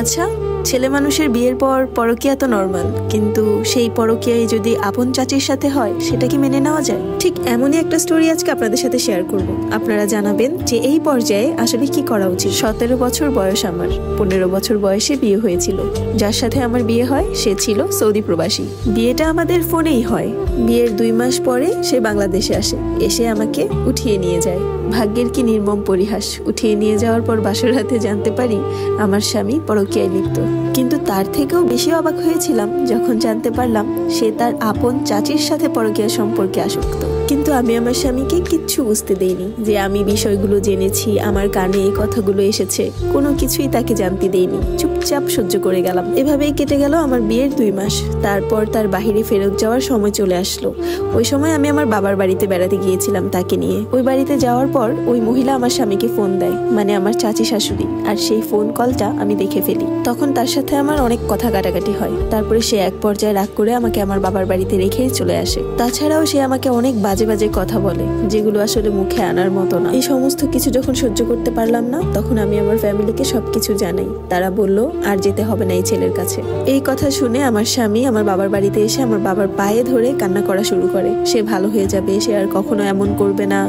আচ্ছা, ছেলে মানুষের বিয়ের পর পরকীয়া তো নর্মাল, কিন্তু সেই পরকীয়ায় যদি আপন চাচির সাথে হয় সেটা কি মেনে নেওয়া যায়? ঠিক এমনই একটা স্টোরি আজকে আপনাদের সাথে শেয়ার করব। আপনারা জানাবেন যে এই পর্যায়ে আসলে কি করা উচিত। 17 বছর বয়স আমার, 15 বছর বয়সে বিয়ে হয়েছিল। যার সাথে আমার বিয়ে হয় সে ছিল সৌদি প্রবাসী। বিয়েটা আমাদের ফোনেই হয়। বিয়ের 2 মাস পরে সে বাংলাদেশে আসে, এসে আমাকে উঠিয়ে নিয়ে যায়। ভাগ্যের কি নির্মম পরিহাস, উঠিয়ে নিয়ে যাওয়ার পর বাসর রাতে জানতে পারি আমার স্বামী পরকীয়ায় লিপ্ত। কিন্তু তার থেকেও বেশি অবাক হয়েছিলাম যখন জানতে পারলাম সে তার আপন চাচির সাথে পরকীয়া সম্পর্কে আসক্ত। কিন্তু আমি আমার স্বামীকে কিচ্ছু বুঝতে দেইনি যে আমি বিষয়গুলো জেনেছি, আমার কানে এই কথাগুলো এসেছে, কোনো কিছুই তাকে জানতে দেইনি। চুপচাপ সহ্য করে গেলাম। এভাবেই কেটে গেল আমার বিয়ের 2 মাস। তারপর তার বাহিরে ফেরত যাওয়ার সময় চলে আসলো। ওই সময় আমি আমার বাবার বাড়িতে বেড়াতে গিয়েছিলাম তাকে নিয়ে। ওই বাড়িতে যাওয়ার পর ওই মহিলা আমার স্বামীকে ফোন দেয়, মানে আমার চাচি শাশুড়ি। আর সেই ফোন কলটা আমি দেখে ফেলি। তখন তার সাথে আমার অনেক কথা কাটাকাটি হয়। তারপরে সে এক পর্যায়ে রাগ করে আমাকে আমার বাবার বাড়িতে রেখেই চলে আসে। তাছাড়াও সে আমাকে অনেক বাজে বাজে কথা বলে, যেগুলো আসলে মুখে আনার মতো না। এই সমস্ত কিছু যখন সহ্য করতে পারলাম না, তখন আমি আমার ফ্যামিলিকে সবকিছু জানাই। তারা বলল আর যেতে হবে না এই ছেলের কাছে। এই কথা শুনে আমার স্বামী আমার বাবার বাড়িতে এসে আমার বাবার পায়ে ধরে কান্না করা শুরু করে। সে ভালো হয়ে যাবে, সে আর কখনো এমন করবে না।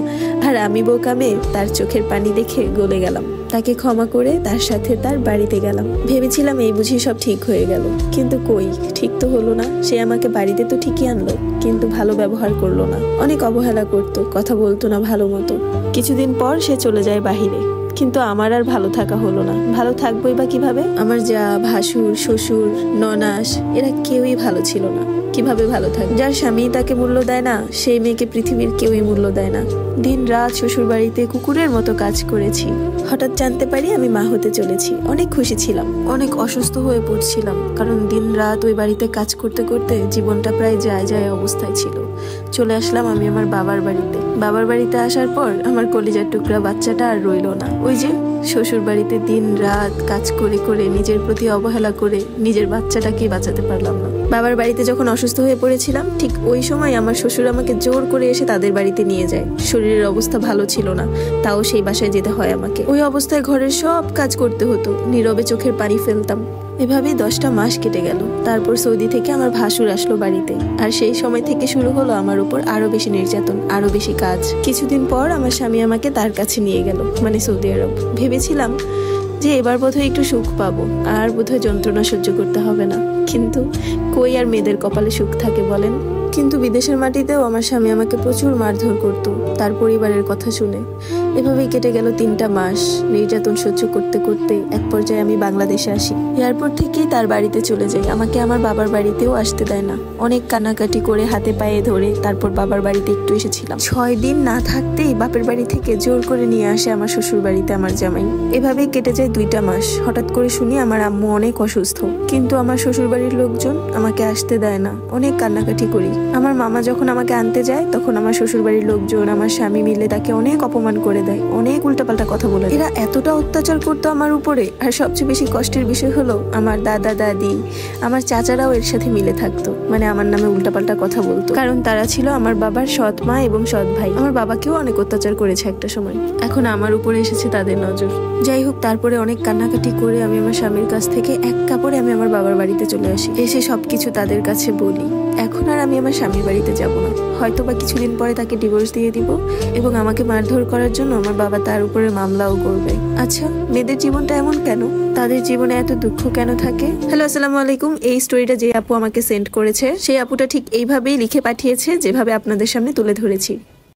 আর আমি বোকামে তার চোখের পানি দেখে গলে গেলাম। তাকে ক্ষমা করে তার সাথে তার বাড়িতে গেলাম। ভেবেছিলাম এই বুঝি সব ঠিক হয়ে গেল, কিন্তু কই, ঠিক তো হলো না। সে আমাকে বাড়িতে তো ঠিকই আনলো, কিন্তু ভালো ব্যবহার করলো না। অনেক অবহেলা করতো, কথা বলতো না ভালো মতো। কিছুদিন পর সে চলে যায় বাহিরে, কিন্তু আমার আর ভালো থাকা হলো না। ভালো থাকবোই বা কিভাবে? আমার যা ভাসুর, শ্বশুর, ননাস, এরা কেউই ভালো ছিল না। কিভাবে ভালো থাকবে? যার স্বামী তাকে মূল্য দেয় না, সেই মেয়েকে পৃথিবীর কেউই মূল্য দেয় না। দিন রাত শ্বশুর বাড়িতে কুকুরের মতো কাজ করেছি। হঠাৎ জানতে পারি আমি মা হতে চলেছি। অনেক খুশি ছিলাম, অনেক অসুস্থ হয়ে পড়ছিলাম, কারণ দিন রাত ওই বাড়িতে কাজ করতে করতে জীবনটা প্রায় যায় যায় অবস্থায় ছিল। চলে আসলাম আমি আমার বাবার বাড়িতে। বাবার বাড়িতে আসার পর আমার কলিজার টুকরা বাচ্চাটা আর রইল না। ওই যে শ্বশুর বাড়িতে দিন রাত কাজ করে করে নিজের প্রতি অবহেলা করে নিজের বাচ্চাটাকে বাঁচাতে পারলাম না। বাবার বাড়িতে যখন অসুস্থ হয়ে পড়েছিলাম, ঠিক ওই সময় আমার শ্বশুর আমাকে জোর করে এসে তাদের বাড়িতে নিয়ে যায়। শরীরের অবস্থা ভালো ছিল না, তাও সেই বাসায় যেতে হয় আমাকে। ওই অবস্থায় ঘরের সব কাজ করতে হতো, নীরবে চোখের পানি ফেলতাম। এভাবেই 10টা মাস কেটে গেল। তারপর সৌদি থেকে আমার ভাসুর আসলো বাড়িতে, আর সেই সময় থেকে শুরু হলো আমার উপর আরো বেশি নির্যাতন, আরো বেশি কাজ। কিছুদিন পর আমার স্বামী আমাকে তার কাছে নিয়ে গেল, মানে সৌদি আরব। ভেবেছিলাম যে এবার বোধহয় একটু সুখ পাবো, আর বোধহয় যন্ত্রণা সহ্য করতে হবে না। কিন্তু কই আর মেয়েদের কপালে সুখ থাকে বলেন? কিন্তু বিদেশের মাটিতেও আমার স্বামী আমাকে প্রচুর মারধর করত, তার পরিবারের কথা শুনে। এভাবেই কেটে গেল 3টা মাস। নির্যাতন সহ্য করতে করতে এক পর্যায়ে আমি বাংলাদেশে আসি। এয়ারপোর্ট থেকেই তার বাড়িতে চলে যাই। আমাকে আমার বাবার বাড়িতেও আসতে দেয় না। অনেক কান্নাকাটি করে হাতে পায়ে ধরে তারপর বাবার বাড়িতে একটু এসেছিলাম। 6 দিন না থাকতেই বাপের বাড়ি থেকে জোর করে নিয়ে আসে আমার শ্বশুর বাড়িতে আমার জামাই। এভাবেই কেটে যায় 2টা মাস। হঠাৎ করে শুনি আমার আম্মু অনেক অসুস্থ, কিন্তু আমার শ্বশুর বাড়ির লোকজন আমাকে আসতে দেয় না। অনেক কান্নাকাটি করি। আমার মামা যখন আমাকে আনতে যায়, তখন আমার শ্বশুর বাড়ির লোকজন, আমার স্বামী মিলে তাকে অনেক অপমান করে দেয়, অনেক উল্টাপাল্টা কথা বলে। এরা এতটা অত্যাচার করতো আমার উপরে। আর সবচেয়ে বেশি কষ্টের বিষয় হলো আমার দাদা দাদি, আমার চাচারাও এর সাথে মিলে থাকতো, মানে আমার নামে উল্টাপাল্টা কথা বলতো, কারণ তারা ছিল আমার বাবার সৎ মা এবং সৎ ভাই। আমার বাবাকেও অনেক অত্যাচার করেছে একটা সময়। এখন আমার উপরে এসেছে তাদের নজর। যাই হোক, তারপরে অনেক কান্নাকাটি করে আমি আমার স্বামীর কাছ থেকে এক কাপড়ে আমি আমার বাবার বাড়িতে চলে আসি। এসে সবকিছু তাদের কাছে বলি। এখন আর আমি আমার স্বামীর বাড়িতে যাব না। হয়তো বা কিছুদিন পরে তাকে ডিভোর্স দিয়ে দিব, এবং আমাকে মারধর করার জন্য আমার বাবা তার উপরে মামলাও করবে। আচ্ছা, মেয়েদের জীবনটা এমন কেন? তাদের জীবনে এত দুঃখ কেন থাকে? হ্যালো, আসসালামু আলাইকুম। এই স্টোরিটা যে আপু আমাকে সেন্ড করেছে, সেই আপুটা ঠিক এইভাবেই লিখে পাঠিয়েছে যেভাবে আপনাদের সামনে তুলে ধরেছি।